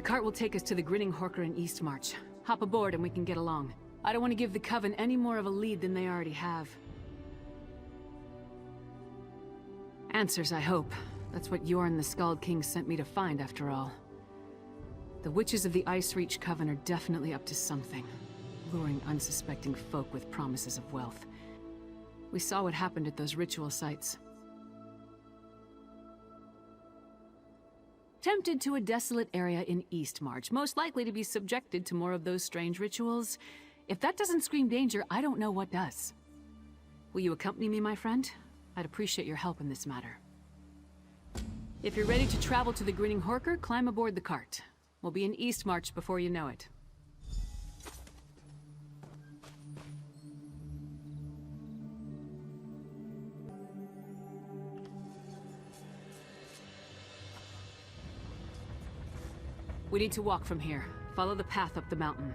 The cart will take us to the Grinning in Eastmarch. Hop aboard and we can get along. I don't want to give the Coven any more of a lead than they already have. Answers, I hope. That's what Yorn the Skald King sent me to find, after all. The witches of the Ice Reach Coven are definitely up to something, luring unsuspecting folk with promises of wealth. We saw what happened at those ritual sites. Tempted to a desolate area in Eastmarch, most likely to be subjected to more of those strange rituals. If that doesn't scream danger, I don't know what does. Will you accompany me, my friend? I'd appreciate your help in this matter. If you're ready to travel to the Grinning climb aboard the cart. We'll be in Eastmarch before you know it. We need to walk from here. Follow the path up the mountain.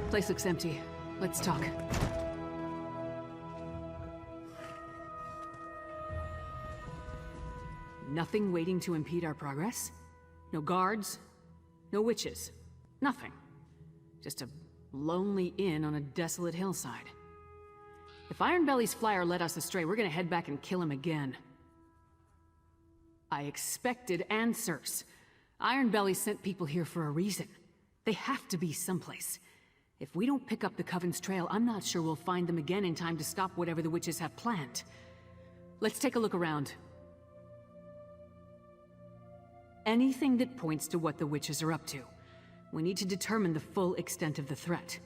Place looks empty. Let's talk. Nothing waiting to impede our progress? No guards? No witches? Nothing. Just a lonely inn on a desolate hillside. If Ironbelly's flyer led us astray, we're gonna head back and kill him again. I expected answers. Ironbelly sent people here for a reason. They have to be someplace. If we don't pick up the Coven's trail, I'm not sure we'll find them again in time to stop whatever the witches have planned. Let's take a look around. Anything that points to what the witches are up to. We need to determine the full extent of the threat.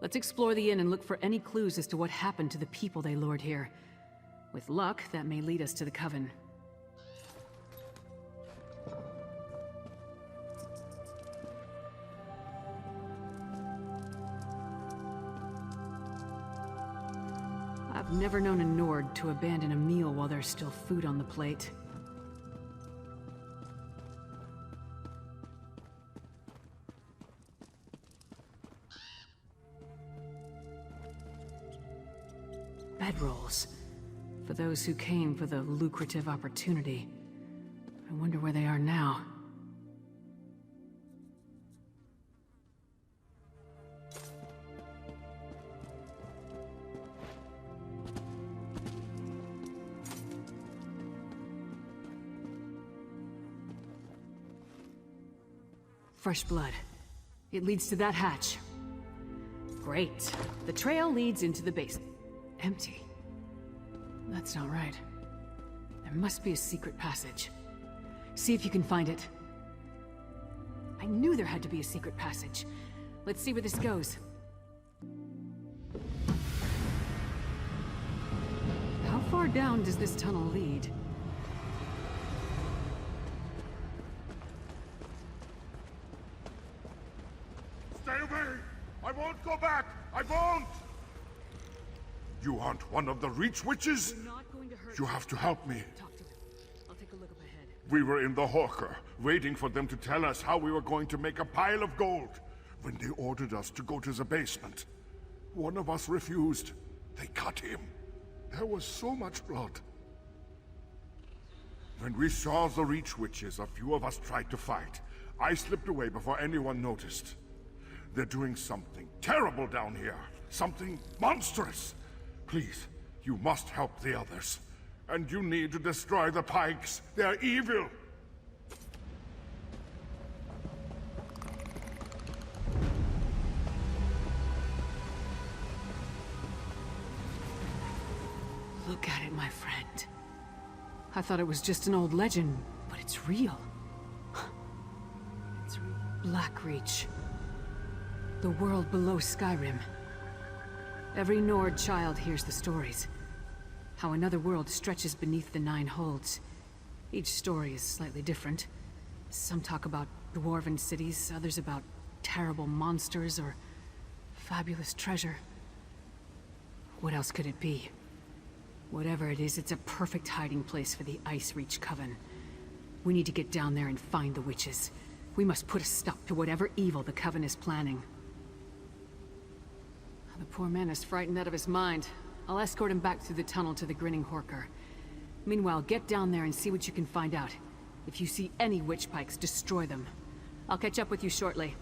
Let's explore the inn and look for any clues as to what happened to the people they lured here. With luck, that may lead us to the Coven. I've never known a Nord to abandon a meal while there's still food on the plate. Bedrolls. For those who came for the lucrative opportunity. I wonder where they are now. Fresh blood. It leads to that hatch. Great. The trail leads into the basement. Empty. That's not right. There must be a secret passage. See if you can find it. I knew there had to be a secret passage. Let's see where this goes. How far down does this tunnel lead? Stay away! I won't go back! I won't! You aren't one of the Reach Witches? You're not going to hurt You have to help me. Talk to him. I'll take a look up ahead. We were in the Horker, waiting for them to tell us how we were going to make a pile of gold, when they ordered us to go to the basement. One of us refused. They cut him. There was so much blood. When we saw the Reach Witches, a few of us tried to fight. I slipped away before anyone noticed. They're doing something terrible down here. Something monstrous. Please, you must help the others. And you need to destroy the Pikes. They're evil. Look at it, my friend. I thought it was just an old legend, but it's real. It's real. Blackreach. The world below Skyrim. Every Nord child hears the stories. how another world stretches beneath the 9 holds. Each story is slightly different. Some talk about dwarven cities, others about terrible monsters or fabulous treasure. What else could it be? Whatever it is, it's a perfect hiding place for the Ice Reach Coven. We need to get down there and find the witches. We must put a stop to whatever evil the Coven is planning. The poor man is frightened out of his mind. I'll escort him back through the tunnel to the Grinning Horker. Meanwhile, get down there and see what you can find out. If you see any witch pikes, destroy them. I'll catch up with you shortly.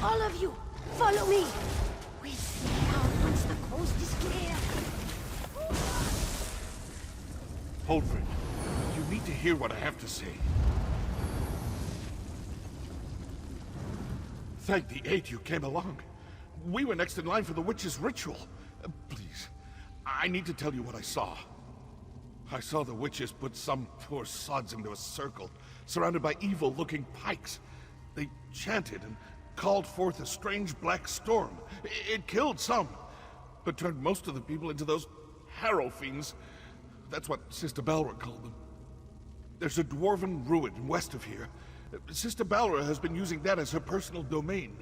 All of you, follow me. We'll see out once the coast is clear. Holdred, you need to hear what I have to say. Thank the 8 you came along. We were next in line for the witch's ritual. Please, I need to tell you what I saw. I saw the witches put some poor sods into a circle, surrounded by evil-looking pikes. They chanted and called forth a strange black storm. It killed some, but turned most of the people into those Harrowfiends. That's what Sister Balra called them. There's a dwarven ruin west of here. Sister Balra has been using that as her personal domain.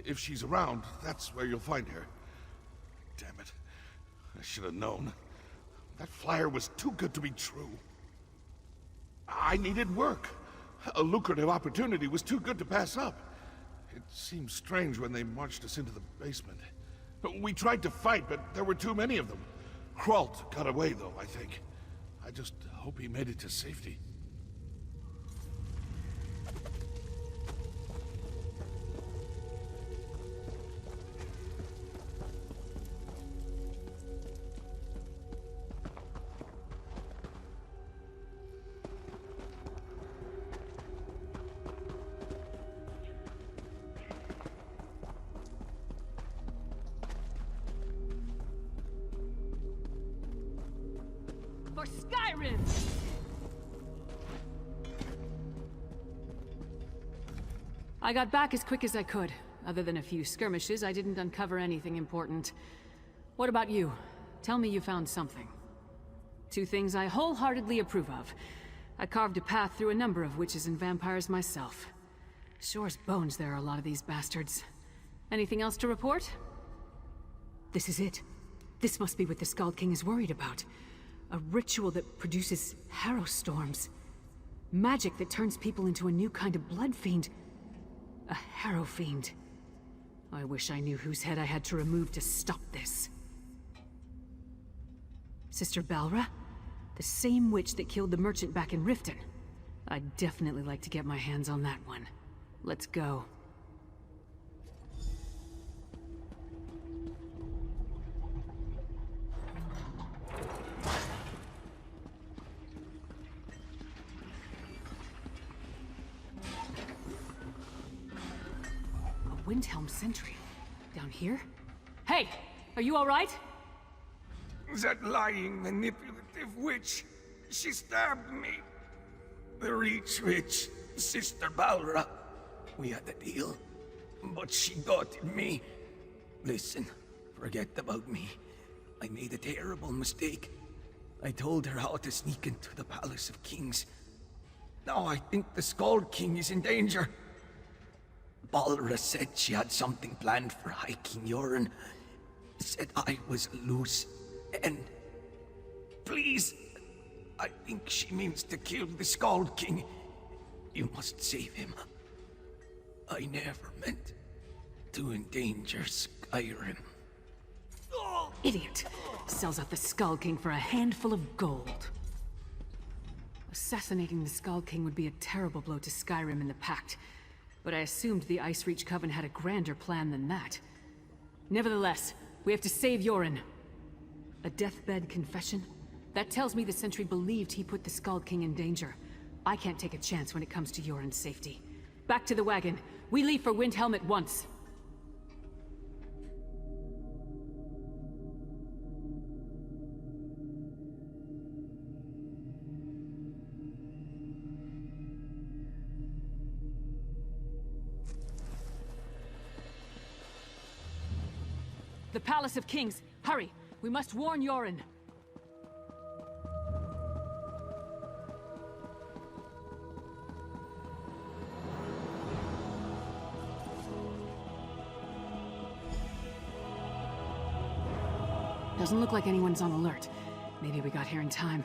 If she's around, that's where you'll find her. Damn it. I should have known. That flyer was too good to be true. I needed work. A lucrative opportunity was too good to pass up. It seemed strange when they marched us into the basement. We tried to fight, but there were too many of them. Kralt got away, though, I think. I just hope he made it to safety. For Skyrim! I got back as quick as I could. Other than a few skirmishes, I didn't uncover anything important. What about you? Tell me you found something. Two things I wholeheartedly approve of. I carved a path through a number of witches and vampires myself. Sure as bones there are a lot of these bastards. Anything else to report? This is it. This must be what the Skald King is worried about. A ritual that produces harrow storms. Magic that turns people into a new kind of blood fiend. A Harrowfiend. I wish I knew whose head I had to remove to stop this. Sister Balra? The same witch that killed the merchant back in Riften. I'd definitely like to get my hands on that one. Let's go. Windhelm sentry. Down here? Hey! Are you alright? That lying, manipulative witch, she stabbed me. The Reach Witch, Sister Balra. We had a deal, but she got me. Listen, forget about me. I made a terrible mistake. I told her how to sneak into the Palace of Kings. Now I think the Skald King is in danger. Balra said she had something planned for High King Yoren. Said I was a loose end. Please, I think she means to kill the Skald King. You must save him. I never meant to endanger Skyrim. Idiot! Sells out the Skald King for a handful of gold. Assassinating the Skald King would be a terrible blow to Skyrim and the Pact. But I assumed the Ice Reach Coven had a grander plan than that. Nevertheless, we have to save Yoren. A deathbed confession? That tells me the Sentry believed he put the Skald King in danger. I can't take a chance when it comes to Yoren's safety. Back to the wagon. We leave for Windhelm at once. The Palace of Kings! Hurry! We must warn Yoren! Doesn't look like anyone's on alert. Maybe we got here in time.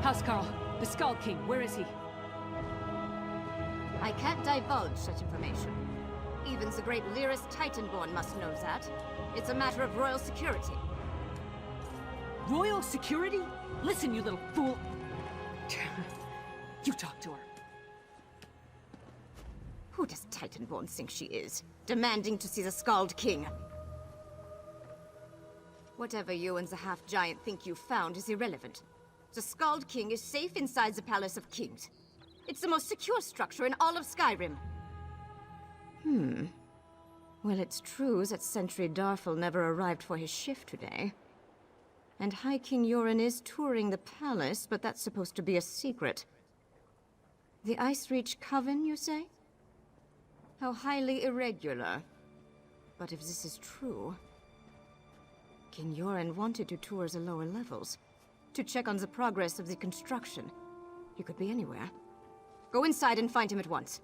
Housecarl, the Skald King, where is he? I can't divulge such information. Even the great Lyris Titanborn must know that. It's a matter of royal security. Royal security? Listen, you little fool! You talk to her. Who does Titanborn think she is? Demanding to see the Skald King. Whatever you and the half-giant think you found is irrelevant. The Skald King is safe inside the Palace of Kings. It's the most secure structure in all of Skyrim. Well, it's true that Sentry Darfel never arrived for his shift today. And High King Yoren is touring the palace, but that's supposed to be a secret. The Ice Reach Coven, you say? How highly irregular. But if this is true... King Yoren wanted to tour the lower levels. To check on the progress of the construction. He could be anywhere. Go inside and find him at once.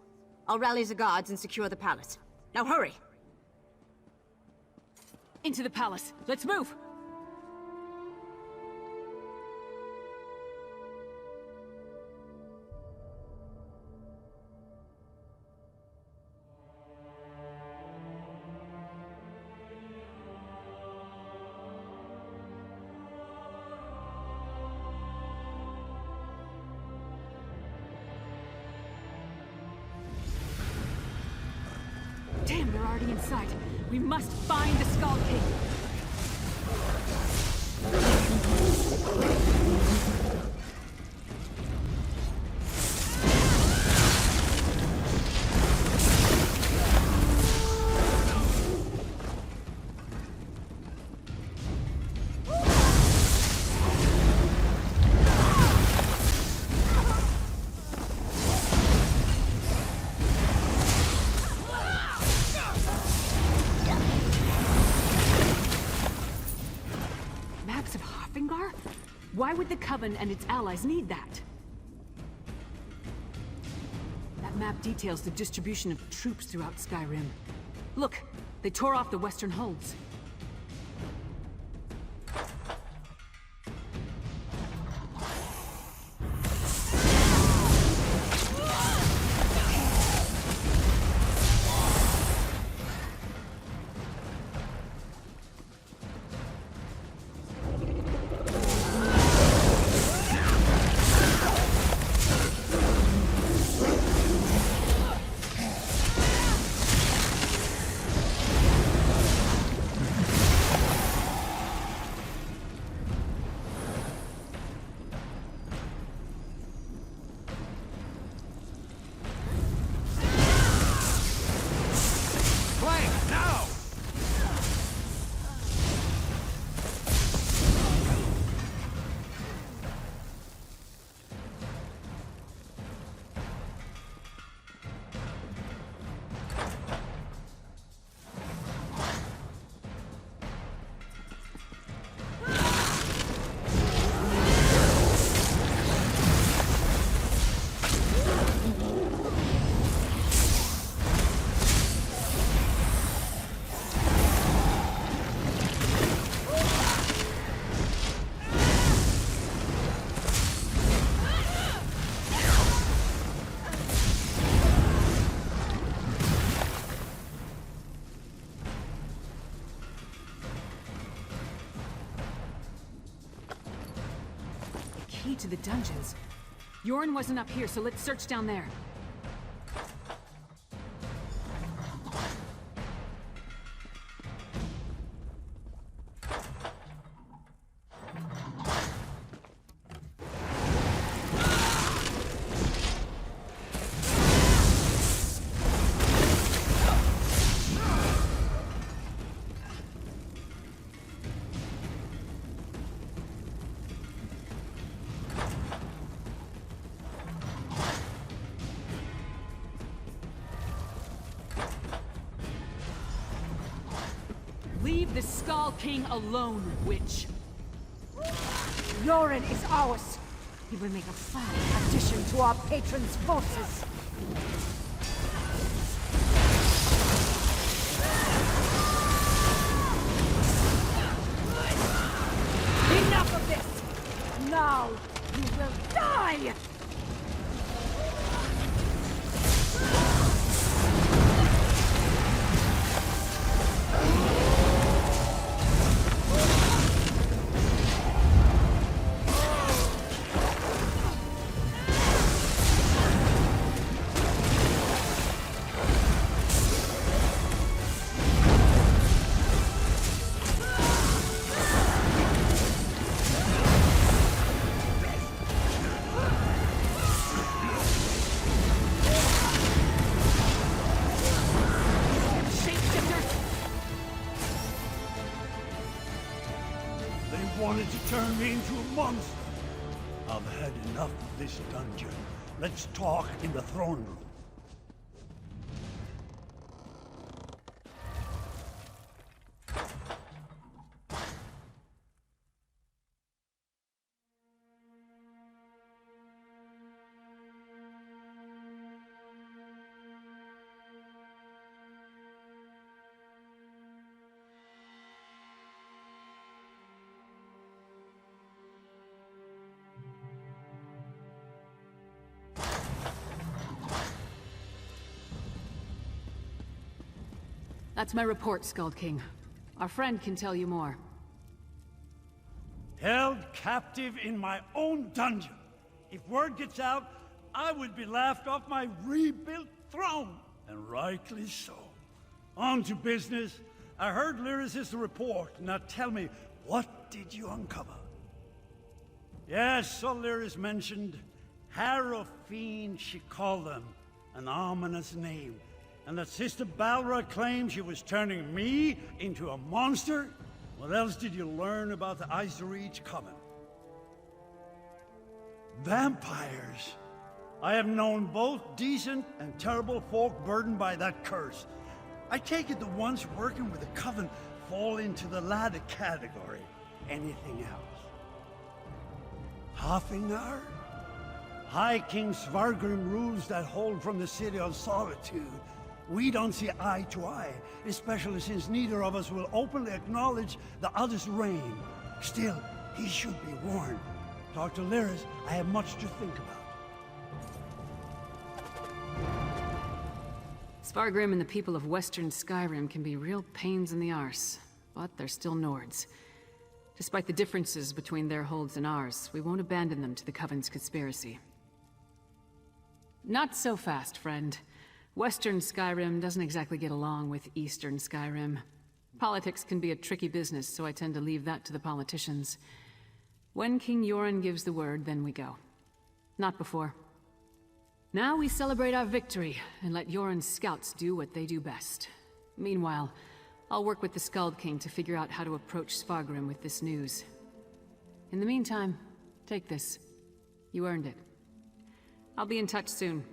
I'll rally the guards and secure the palace. Now hurry! Into the palace. Let's move! Damn, they're already inside. We must find the Skull King. Why would the Coven and its allies need that? That map details the distribution of troops throughout Skyrim. Look, they tore off the western holds. To the dungeons. Yoren wasn't up here, so let's search down there. Leave the Skull King alone, witch. Yoren is ours. He will make a fine addition to our patron's forces. Enough of this! Now you will die! Wanted to turn me into a monster. I've had enough of this dungeon. Let's talk in the throne room. That's my report, Skald King. Our friend can tell you more. Held captive in my own dungeon. If word gets out, I would be laughed off my rebuilt throne. And rightly so. On to business. I heard Lyris' report. Now tell me, what did you uncover? Yes, so Lyris mentioned Harrowfiends, she called them. An ominous name. And that Sister Balra claimed she was turning me into a monster? What else did you learn about the Ice Reach Coven? Vampires. I have known both decent and terrible folk burdened by that curse. I take it the ones working with the Coven fall into the latter category. Anything else? Hafengar? High King Svargrim rules that hold from the City of Solitude. We don't see eye to eye, especially since neither of us will openly acknowledge the other's reign. Still, he should be warned. Talk to Lyris, I have much to think about. Svargrim and the people of Western Skyrim can be real pains in the arse, but they're still Nords. Despite the differences between their holds and ours, we won't abandon them to the Coven's conspiracy. Not so fast, friend. Western Skyrim doesn't exactly get along with Eastern Skyrim. Politics can be a tricky business, so I tend to leave that to the politicians. When King Yoren gives the word, then we go. Not before. Now we celebrate our victory, and let Yoren's scouts do what they do best. Meanwhile, I'll work with the Skald King to figure out how to approach Svargrim with this news. In the meantime, take this. You earned it. I'll be in touch soon.